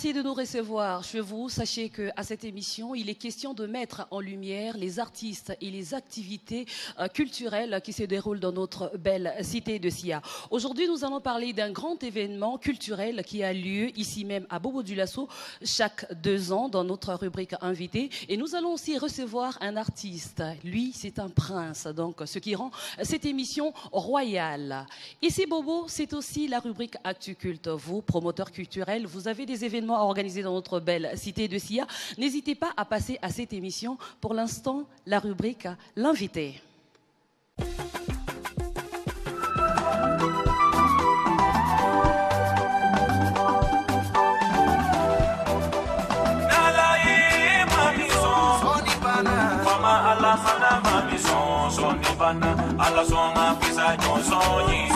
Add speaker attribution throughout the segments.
Speaker 1: Merci de nous recevoir chez vous. Sachez qu'à cette émission, il est question de mettre en lumière les artistes et les activités culturelles qui se déroulent dans notre belle cité de Sia. Aujourd'hui, nous allons parler d'un grand événement culturel qui a lieu ici même à Bobo-Dioulasso chaque 2 ans dans notre rubrique invité. Et nous allons aussi recevoir un artiste. Lui, c'est un prince, donc ce qui rend cette émission royale. Ici, Bobo, c'est aussi la rubrique Actu Culte. Vous, promoteurs culturels, vous avez des événements à organiser dans notre belle cité de Sia. N'hésitez pas à passer à cette émission. Pour l'instant, la rubrique L'invité.
Speaker 2: Alla songa pisa jonsoni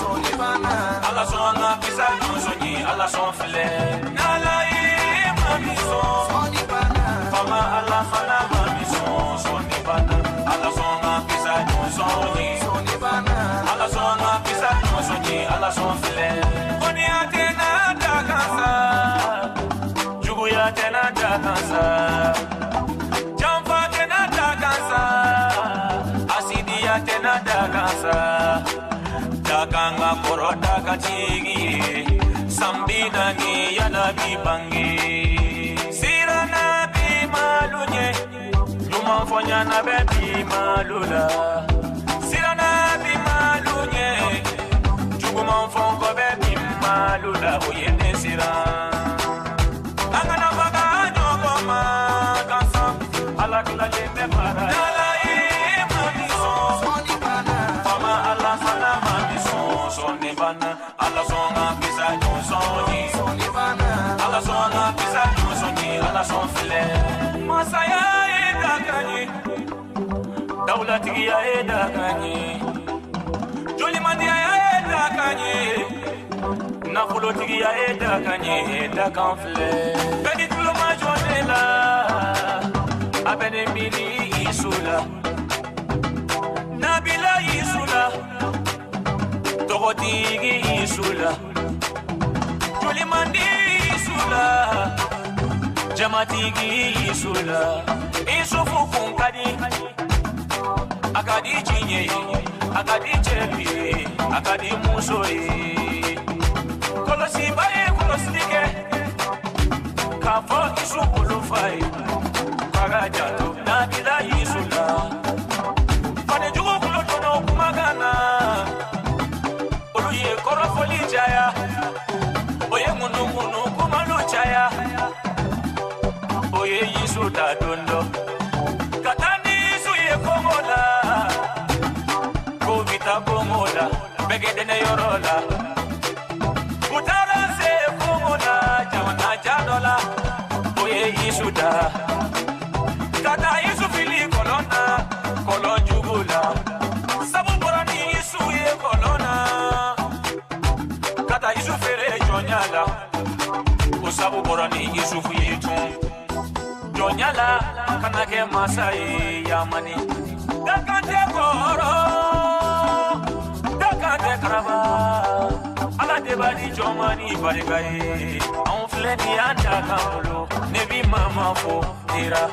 Speaker 2: alla songa pisa jonsoni alla son fle nala e mami son fama alla fana mami son bana alla songa pisa jonsoni alla songa pisa jonsoni alla son fle koni atena dakansa jugu ya tena dakansa jamfa tena dakansa tena dakansa dakanga koro dakatigi sambina ni yana bibangi sirana bi malunye luma fonya na be malula sirana bi malunye juguma fongo be malula oyene sirana angana baga nyogoma kansa ala kula lembe para alla songa pisa jonsoni alla songa pisa jonsoni alla son file masaya edakani dawlati ya edakani joli mandia ya edakani nafuloti ya edakani edakan file bedi tulo ma jonela abene mili isula nabila isula Togotigi isula Julimandi isula Jamatigi isula Isufu kunkadi Akadi chinye Akadi chepi Akadi musoi Kolosi baye kolosike Kafo isu kulufai Kagajato Nabila isula Fane jugo kulotono kumagana Oye korofoli jaya Oye munu kumalu jaya Oye yisu da dondo Katani isu ye komola Kovita komola Begedene yorola Utara se komola Jamana jadola Oye yisu da Kata isu fili kolona Kolon jugula Sabu borani isu ye kolona Kata isu fere jonyala Usabu borani isu fuyetum Jonyala kanake masai yamani Dakante koro Dakante karava Ala debadi jomani barigaye On fleni anda kamolo Nebi mama fo tira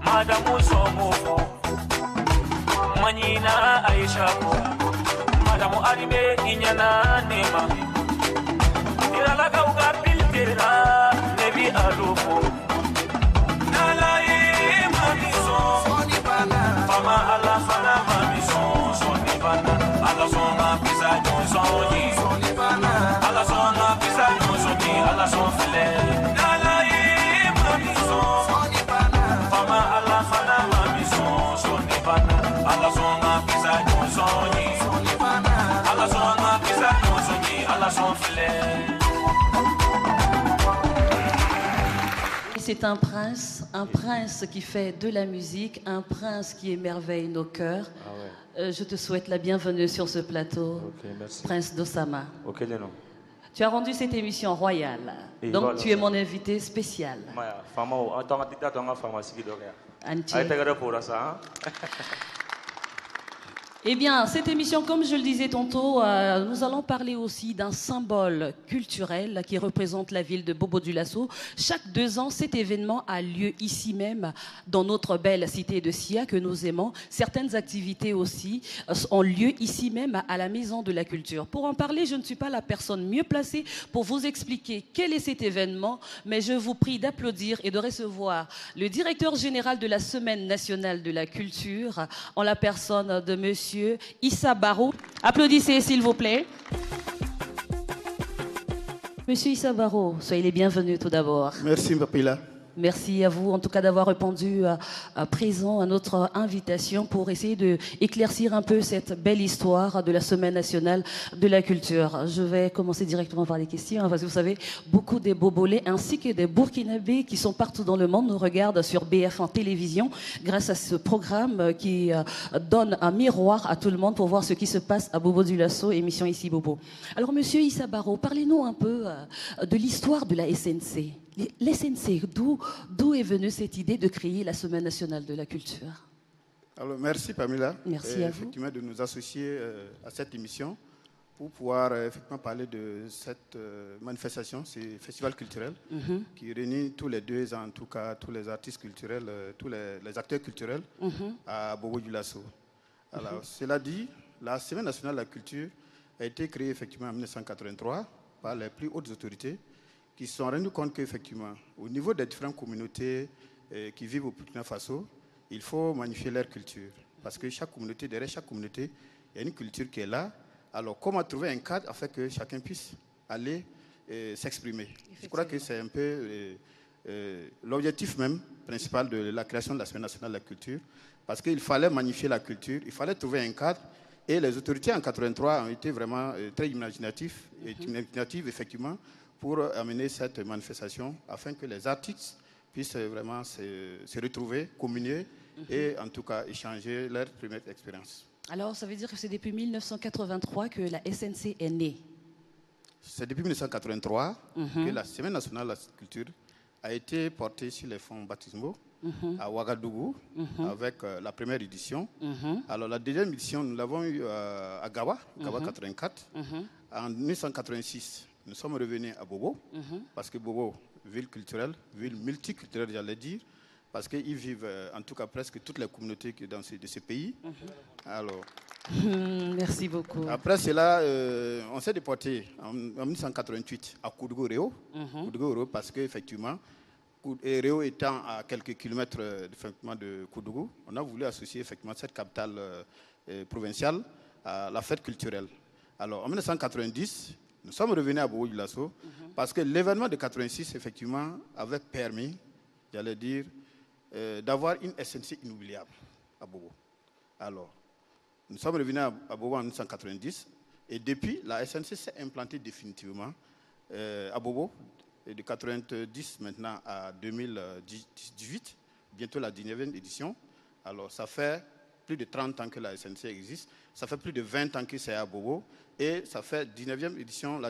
Speaker 2: Madamu somo fo Manina Aisha fo Madamu aribe inyana nema Tira laga uga piltera Nebi alufo Nala ye mamison Fama ala fana mamison Soni bana Ala songa pisa jonsoni Ala songa pisa jonsoni Ala son file Nala ye mamison Fama ala fana mamison Soni bana Ala songa pisa jonsoni Ala songa pisa jonsoni Ala son file.
Speaker 1: C'est un prince qui fait de la musique, un prince qui émerveille nos cœurs.
Speaker 3: Ah ouais.
Speaker 1: Je te souhaite la bienvenue sur ce plateau,
Speaker 3: merci.
Speaker 1: Prince Dossama.
Speaker 3: Ok, non.
Speaker 1: Tu as rendu cette émission royale,
Speaker 3: Et
Speaker 1: donc
Speaker 3: voilà,
Speaker 1: tu es mon invité spécial. Anti. Eh bien, cette émission, comme je le disais tantôt, nous allons parler aussi d'un symbole culturel qui représente la ville de Bobo-Dioulasso. Chaque 2 ans, cet événement a lieu ici même, dans notre belle cité de Sia que nous aimons. Certaines activités aussi ont lieu ici même à la Maison de la Culture. Pour en parler, je ne suis pas la personne mieux placée pour vous expliquer quel est cet événement, mais je vous prie d'applaudir et de recevoir le directeur général de la Semaine nationale de la culture, en la personne de Monsieur Issa Barrow. Applaudissez s'il vous plaît. Monsieur Issa Barrow, soyez les bienvenus tout d'abord.
Speaker 3: Merci Mpapila.
Speaker 1: Merci à vous en tout cas d'avoir répondu présent à notre invitation pour essayer d'éclaircir un peu cette belle histoire de la Semaine nationale de la culture. Je vais commencer directement par les questions, parce que vous savez, beaucoup des Bobolais ainsi que des Burkinabés qui sont partout dans le monde nous regardent sur BF1 Télévision grâce à ce programme qui donne un miroir à tout le monde pour voir ce qui se passe à Bobo-Dioulasso, émission Ici Bobo. Alors Monsieur Issa Barrow, parlez-nous un peu de l'histoire de la SNC. L'SNC, d'où est venue cette idée de créer la Semaine nationale de la culture?
Speaker 3: Alors, merci Pamela.
Speaker 1: Merci à vous.
Speaker 3: Effectivement, de nous associer à cette émission pour pouvoir effectivement parler de cette manifestation, ce festival culturel qui réunit tous les 2 ans, en tout cas, tous les artistes culturels, tous les acteurs culturels à Bobo-Dioulasso. Alors, cela dit, la Semaine nationale de la culture a été créée effectivement en 1983 par les plus hautes autorités qui se sont rendus compte qu'effectivement, au niveau des différentes communautés qui vivent au Burkina Faso, il faut magnifier leur culture. Parce que chaque communauté, derrière chaque communauté, il y a une culture qui est là. Alors, comment trouver un cadre afin que chacun puisse aller s'exprimer? Je crois que c'est un peu l'objectif même principal de la création de la Semaine nationale de la culture. Parce qu'il fallait magnifier la culture, il fallait trouver un cadre. Et les autorités en 1983 ont été vraiment très imaginatives, effectivement, pour amener cette manifestation afin que les artistes puissent vraiment se retrouver, communier et en tout cas échanger leur première expérience.
Speaker 1: Alors ça veut dire que c'est depuis 1983 que la SNC est née?
Speaker 3: C'est depuis 1983 que la Semaine nationale de la culture a été portée sur les fonds baptismaux à Ouagadougou avec la première édition. Alors la deuxième édition, nous l'avons eue à Gawa, 84, en 1986. Nous sommes revenus à Bobo, parce que Bobo, ville culturelle, ville multiculturelle, j'allais dire, parce qu'ils vivent en tout cas presque toutes les communautés de ce pays. Alors,
Speaker 1: merci beaucoup.
Speaker 3: Après cela, on s'est déporté en 1988 à Koudougou-Réo, parce qu'effectivement, Réo étant à quelques kilomètres de Koudougou, on a voulu associer effectivement cette capitale provinciale à la fête culturelle. Alors en 1990, nous sommes revenus à Bobo-Dioulasso parce que l'événement de 86, effectivement, avait permis, j'allais dire, d'avoir une SNC inoubliable à Bobo. Alors, nous sommes revenus à Bobo en 1990 et depuis, la SNC s'est implantée définitivement à Bobo, et de 90 maintenant à 2018, bientôt la 19e édition. Alors, ça fait plus de 30 ans que la SNC existe, ça fait plus de 20 ans que c'est à Bobo, et ça fait la 19e édition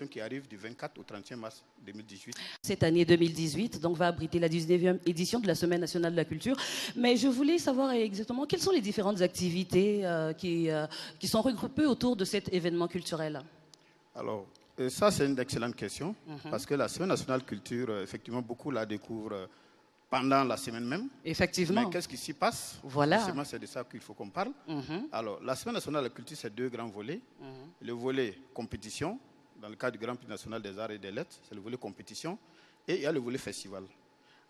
Speaker 3: qui arrive du 24 au 31 mars 2018.
Speaker 1: Cette année 2018 donc, va abriter la 19e édition de la Semaine nationale de la culture. Mais je voulais savoir exactement quelles sont les différentes activités qui sont regroupées autour de cet événement culturel.
Speaker 3: Alors, ça c'est une excellente question, parce que la Semaine nationale de culture, effectivement, beaucoup la découvrent pendant la semaine même.
Speaker 1: Effectivement.
Speaker 3: Mais qu'est-ce qui s'y passe?
Speaker 1: Voilà.
Speaker 3: Justement, c'est de ça qu'il faut qu'on parle. Alors, la Semaine nationale de la culture, c'est 2 grands volets. Le volet compétition, dans le cadre du Grand Prix national des arts et des lettres, c'est le volet compétition. Et il y a le volet festival.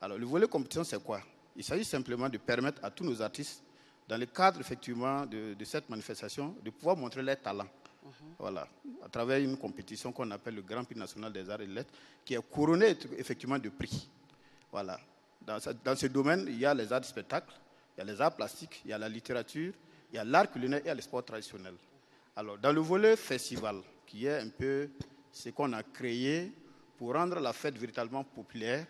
Speaker 3: Alors, le volet compétition, c'est quoi? Il s'agit simplement de permettre à tous nos artistes, dans le cadre, effectivement, de cette manifestation, de pouvoir montrer leurs talents. Voilà, à travers une compétition qu'on appelle le Grand Prix national des arts et des lettres, qui est couronné, effectivement, de prix. Voilà. Dans ce domaine, il y a les arts du spectacle, il y a les arts plastiques, il y a la littérature, il y a l'art culinaire et il y a les sports traditionnels. Alors, dans le volet festival, qui est un peu ce qu'on a créé pour rendre la fête véritablement populaire,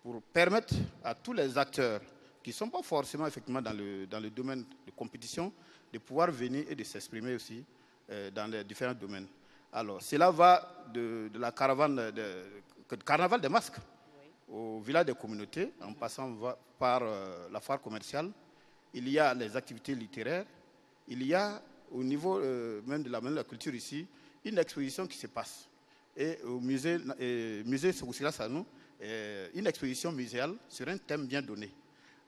Speaker 3: pour permettre à tous les acteurs qui ne sont pas forcément effectivement dans le domaine de compétition, de pouvoir venir et de s'exprimer aussi dans les différents domaines. Alors, cela va de la caravane, carnaval des masques, au village des communautés, en passant par la foire commerciale. Il y a les activités littéraires, il y a au niveau même de la culture ici, une exposition qui se passe. Et au musée Sogousila Sanou, une exposition muséale sur un thème bien donné.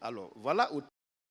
Speaker 3: Alors, voilà